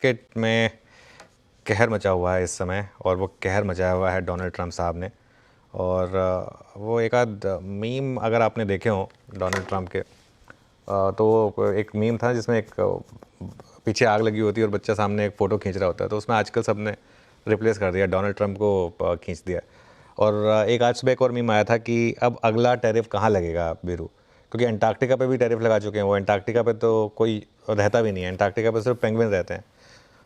Market में कहर मचा हुआ है इस समय, और वो कहर मचाया हुआ है डोनाल्ड ट्रंप साहब ने। और वो एक आध मीम अगर आपने देखे हो डोनाल्ड ट्रंप के, तो वो एक मीम था जिसमें एक पीछे आग लगी होती है और बच्चा सामने एक फ़ोटो खींच रहा होता है, तो उसमें आजकल सब ने रिप्लेस कर दिया, डोनाल्ड ट्रंप को खींच दिया। और एक आज सुबह एक और मीम आया था कि अब अगला टैरिफ कहाँ लगेगा बीरू, क्योंकि अंटार्कटिका पे भी टैरिफ लगा चुके हैं वो। अंटार्कटिका पे तो कोई रहता भी नहीं है, अंटार्कटिका पे सिर्फ पेंगुइन रहते हैं।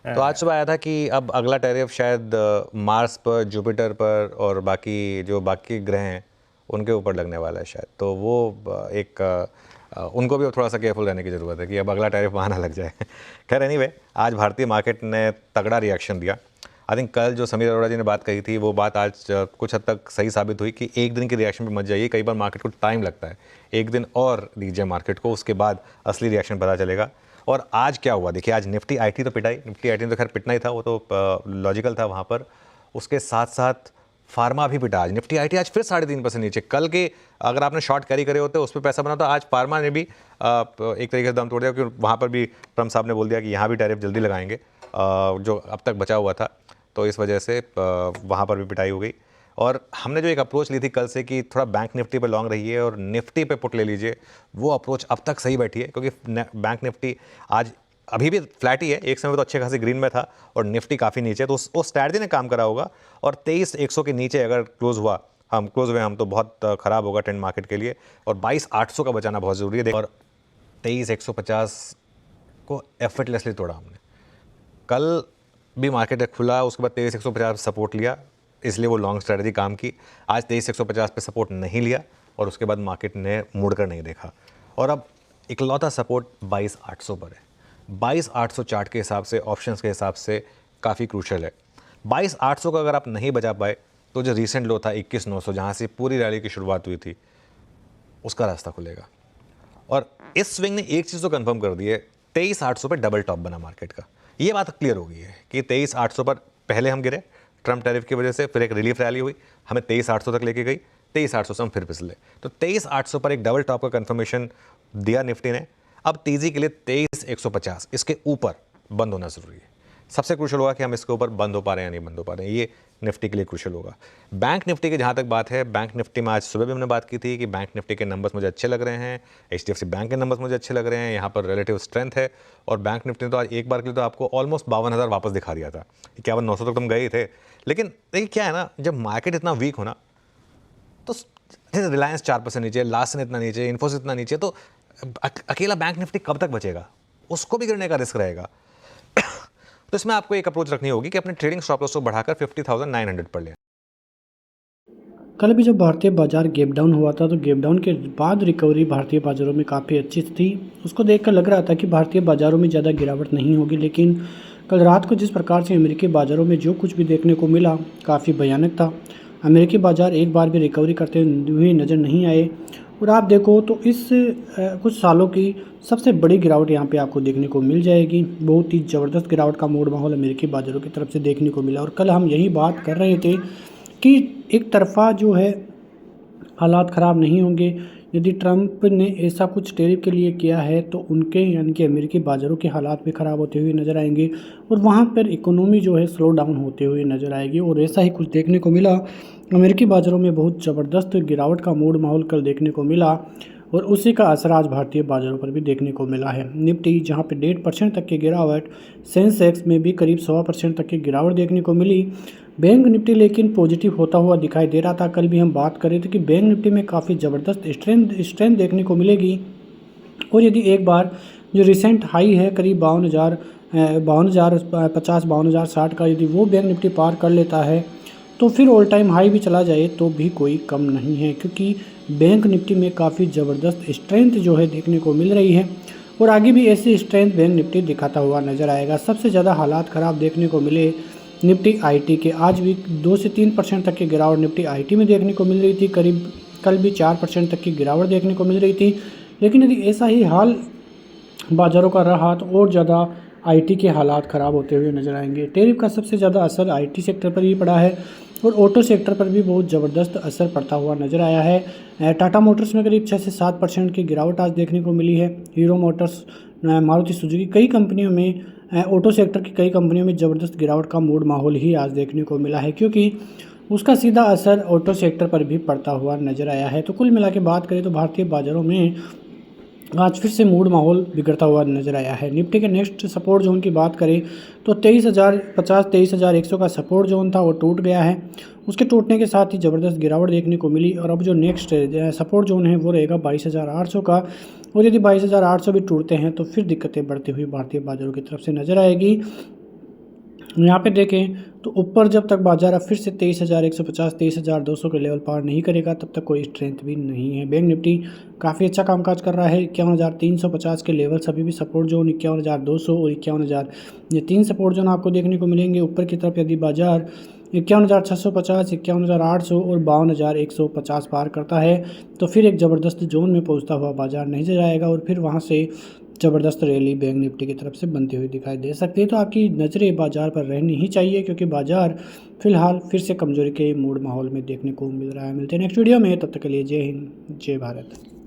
तो आज सुबह आया था कि अब अगला टैरिफ शायद मार्स पर, जुपिटर पर और बाकी ग्रह हैं उनके ऊपर लगने वाला है शायद। तो वो उनको भी थोड़ा सा केयरफुल रहने की ज़रूरत है कि अब अगला टैरिफ वहाँ ना लग जाए। खैर एनीवे, आज भारतीय मार्केट ने तगड़ा रिएक्शन दिया। आई थिंक कल जो समीर अरोड़ा जी ने बात कही थी वो बात आज कुछ हद तक सही साबित हुई कि एक दिन के रिएक्शन पे मत जाइए। कई बार मार्केट को टाइम लगता है, एक दिन और दीजिए मार्केट को, उसके बाद असली रिएक्शन पता चलेगा। और आज क्या हुआ देखिए, आज निफ्टी आईटी तो पिटाई, निफ्टी आईटी तो खैर पिटना ही था, वो तो लॉजिकल था वहाँ पर। उसके साथ साथ फार्मा भी पिटा। आज निफ्टी आईटी आज फिर 3.5% नीचे। कल के अगर आपने शॉर्ट कैरी करे होते उस पर पैसा बना, तो आज फार्मा ने भी एक तरीके से दम तोड़ दिया, क्योंकि वहाँ पर भी ट्रम्प साहब ने बोल दिया कि यहाँ भी टैरिफ जल्दी लगाएंगे, जो अब तक बचा हुआ था। तो इस वजह से वहाँ पर भी पिटाई हो गई। और हमने जो एक अप्रोच ली थी कल से कि थोड़ा बैंक निफ्टी पे लॉन्ग रहिए और निफ्टी पे पुट ले लीजिए, वो अप्रोच अब तक सही बैठी है, क्योंकि बैंक निफ्टी आज अभी भी फ्लैट ही है। एक समय तो अच्छे खासी ग्रीन में था और निफ्टी काफ़ी नीचे, तो उस स्ट्रैटेजी ने काम करा होगा। और 23,100 के नीचे अगर क्लोज हुए हम तो बहुत ख़राब होगा ट्रेंड मार्केट के लिए। और 22,800 का बचाना बहुत ज़रूरी है। और 23,150 को एफर्टलेसली तोड़ा हमने। कल भी मार्केट खुला, उसके बाद 23,150 सपोर्ट लिया, इसलिए वो लॉन्ग स्ट्रैटेजी काम की। आज 23,150 पे सपोर्ट नहीं लिया और उसके बाद मार्केट ने मुड़कर नहीं देखा। और अब इकलौता सपोर्ट 22,800 पर है। 22,800 चार्ट के हिसाब से, ऑप्शंस के हिसाब से काफ़ी क्रूशल है। 22,800 का अगर आप नहीं बचा पाए तो जो रीसेंट लो था 21,900, जहाँ से पूरी रैली की शुरुआत हुई थी, उसका रास्ता खुलेगा। और इस स्विंग ने एक चीज़ तो कंफर्म कर दी है, 23,800 पर डबल टॉप बना मार्केट का। ये बात क्लियर हो गई है कि 23,800 पर पहले हम गिरे ट्रम्प टैरिफ की वजह से, फिर एक रिलीफ रैली हुई, हमें 23,800 तक लेके गई, 23,800 से हम फिर फिसले। तो 23,800 पर एक डबल टॉप का कंफर्मेशन दिया निफ्टी ने। अब तेजी के लिए 23,150 इसके ऊपर बंद होना जरूरी है। सबसे क्रूशल होगा कि हम इसके ऊपर बंद हो पा रहे हैं या नहीं बंद हो पा रहे हैं, ये निफ्टी के लिए क्रूशल होगा। बैंक निफ्टी की जहाँ तक बात है, बैंक निफ्टी में आज सुबह भी हमने बात की थी कि बैंक निफ्टी के नंबर्स मुझे अच्छे लग रहे हैं, एचडीएफसी बैंक के नंबर्स मुझे अच्छे लग रहे हैं, यहाँ पर रिलेटिव स्ट्रेंथ है। और बैंक निफ्टी ने तो आज एक बार के लिए तो आपको ऑलमोस्ट 52,000 वापस दिखा दिया था। 51,900 तक तुम गए थे। लेकिन देखिए क्या है ना, जब मार्केट इतना वीक हो ना, तो रिलायंस 4% नीचे, लास्ट इतना नीचे, इन्फोसिस इतना नीचे, तो अकेला बैंक निफ्टी कब तक बचेगा, उसको भी गिरने का रिस्क रहेगा। तो इसमें आपको एक अप्रोच रखनी होगी कि अपने ट्रेडिंग स्टॉप लॉस को बढ़ाकर 50,900 पर लें। कल भी जब भारतीय बाजार गैप डाउन हुआ था तो गैप डाउन के बाद रिकवरी भारतीय बाज़ारों में काफ़ी अच्छी थी। उसको देखकर लग रहा था कि भारतीय बाज़ारों में ज़्यादा गिरावट नहीं होगी, लेकिन कल रात को जिस प्रकार से अमेरिकी बाज़ारों में जो कुछ भी देखने को मिला काफ़ी भयानक था। अमेरिकी बाज़ार एक बार भी रिकवरी करते हुए नज़र नहीं आए। और आप देखो तो इस कुछ सालों की सबसे बड़ी गिरावट यहाँ पे आपको देखने को मिल जाएगी। बहुत ही ज़बरदस्त गिरावट का मूड माहौल अमेरिकी बाज़ारों की तरफ से देखने को मिला। और कल हम यही बात कर रहे थे कि एक तरफ़ा जो है हालात ख़राब नहीं होंगे। यदि ट्रंप ने ऐसा कुछ टैरिफ के लिए किया है तो उनके यानी कि अमेरिकी बाज़ारों के हालात भी ख़राब होते हुए नज़र आएंगे और वहाँ पर इकोनॉमी जो है स्लो डाउन होते हुए नज़र आएगी। और ऐसा ही कुछ देखने को मिला। अमेरिकी बाज़ारों में बहुत ज़बरदस्त गिरावट का मूड माहौल कल देखने को मिला और उसी का असर आज भारतीय बाज़ारों पर भी देखने को मिला है। निफ्टी जहाँ पे 1.5% तक की गिरावट, सेंसेक्स में भी करीब 1.25% तक की गिरावट देखने को मिली। बैंक निफ्टी लेकिन पॉजिटिव होता हुआ दिखाई दे रहा था। कल भी हम बात कर रहे थे कि बैंक निफ्टी में काफ़ी ज़बरदस्त स्ट्रेंथ देखने को मिलेगी। और यदि एक बार जो रिसेंट हाई है करीब 52,050 का, यदि वो बैंक निफ्टी पार कर लेता है तो फिर ऑल टाइम हाई भी चला जाए तो भी कोई कम नहीं है, क्योंकि बैंक निफ्टी में काफ़ी ज़बरदस्त स्ट्रेंथ जो है देखने को मिल रही है और आगे भी ऐसी स्ट्रेंथ बैंक निफ्टी दिखाता हुआ नज़र आएगा। सबसे ज़्यादा हालात ख़राब देखने को मिले निफ्टी आईटी के। आज भी 2 से 3% तक की गिरावट निफ्टी आईटी में देखने को मिल रही थी। करीब कल भी 4% तक की गिरावट देखने को मिल रही थी। लेकिन यदि ऐसा ही हाल बाज़ारों का रहा तो और ज़्यादा आईटी के हालात ख़राब होते हुए नज़र आएंगे। टैरिफ का सबसे ज़्यादा असर आईटी सेक्टर पर ही पड़ा है और ऑटो सेक्टर पर भी बहुत ज़बरदस्त असर पड़ता हुआ नज़र आया है। टाटा मोटर्स में करीब 6 से 7% की गिरावट आज देखने को मिली है। हीरो मोटर्स, मारुति सुजुकी, कई कंपनियों में ऑटो सेक्टर की कई कंपनियों में ज़बरदस्त गिरावट का मूड माहौल ही आज देखने को मिला है, क्योंकि उसका सीधा असर ऑटो सेक्टर पर भी पड़ता हुआ नजर आया है। तो कुल मिला के बात करें तो भारतीय बाजारों में आज फिर से मूड माहौल बिगड़ता हुआ नजर आया है। निफ्टी के नेक्स्ट सपोर्ट जोन की बात करें तो 23,050 23,100 का सपोर्ट जोन था, वो टूट गया है। उसके टूटने के साथ ही ज़बरदस्त गिरावट देखने को मिली और अब जो नेक्स्ट सपोर्ट जोन है वो रहेगा 22,800 का। और यदि 22,800 भी टूटते हैं तो फिर दिक्कतें बढ़ती हुई भारतीय बाजारों की तरफ से नजर आएगी। यहाँ पे देखें तो ऊपर जब तक बाजार अब फिर से 23,150 23,200 के लेवल पार नहीं करेगा तब तक कोई स्ट्रेंथ भी नहीं है। बैंक निफ्टी काफ़ी अच्छा कामकाज कर रहा है। 51,350 के लेवल्स अभी भी सपोर्ट जोन 51,200 और 51,000 ये तीन सपोर्ट जोन आपको देखने को मिलेंगे। ऊपर की तरफ यदि बाजार 51,650 51,800 और 52,150 पार करता है तो फिर एक ज़बरदस्त जोन में पहुंचता हुआ बाजार नजर आएगा और फिर वहां से ज़बरदस्त रैली बैंक निफ्टी की तरफ से बनती हुई दिखाई दे सकती है। तो आपकी नज़रें बाजार पर रहनी ही चाहिए, क्योंकि बाजार फिलहाल फिर से कमजोरी के मूड माहौल में देखने को मिल रहा है। मिलते हैं नेक्स्ट वीडियो में, तब तक के लिए जय हिंद जय भारत।